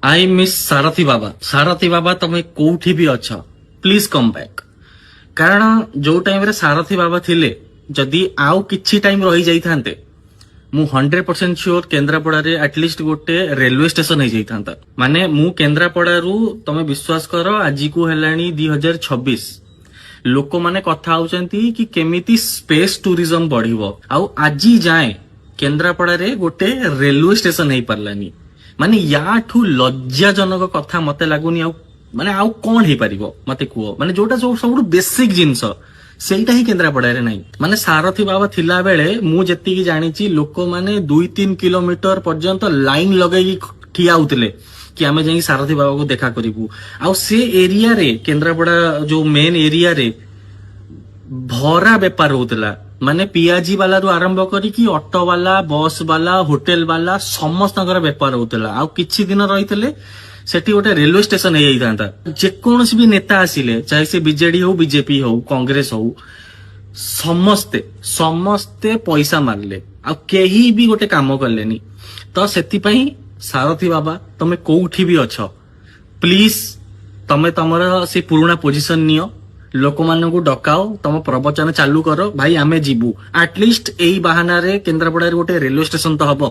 I miss सारथी बाबा तमे कोठी भी अछ प्लीज कम बैक। कारण जो टाइम रे सारथी बाबा थिले जदि आउ किछि टाइम रही जाई थांते मु 100% श्योर केन्द्रापड़ा रे एटलिस्ट गोटे रेलवे स्टेशन हो जाइथा। माने मु केन्द्रापड़ारू तमे विश्वास कर आज को हेलानी 2026 लोक माने कथा होचंती कि केमिति स्पेस टूरिज्म बढ़िबो आउ आजी जाए केन्द्रापड़ा रे गोटे रेलवे स्टेशन हो पारलानी। माने याठू लज्जाजनक कथा मते लागुनी आउ माने आउ कौन हो पारिबो मते कुओ। माने जोटा जो सब बेसिक जिनस सेटा ही केन्द्रापड़ा रे नहीं। माने सारथी बाबा थिला बेले मु जेति की जानिची लोक माने 2-3 किलोमीटर पर्यंत लाइन लगेगी ठिया होतले कि आमे जाई सारथी बाबा को देखा करिबू। आउ से एरिया रे केन्द्रापड़ा जो मेन एरिया रे भरा बेपार होतला। माने पियाजी वाला रू आरंभ करी कि ऑटो वाला बस वाला होटेल वाला समस्त बेपार होतला। आउ किछि दिन रहितले सेठी गोटे रेलवे स्टेशन हो जाता। जेकोसी भी नेता आसिले चाहे से बीजेडी हो बीजेपी हो कांग्रेस हो समस्ते समस्ते पैसा मारले आ केही भी गोटे काम कलेनी। तो सेति पई सारथी बाबा तमे कोउठी भी अछ प्लीज तमे तमरा से पुराना पोजीशन नियो लोक मानकु डकाओ तम प्रवचन चालू करो भाई आमे जीवू एटलिस्ट एई बहाना रे केन्द्रापड़ा रे गोटे रेलवे स्टेशन तो हबो।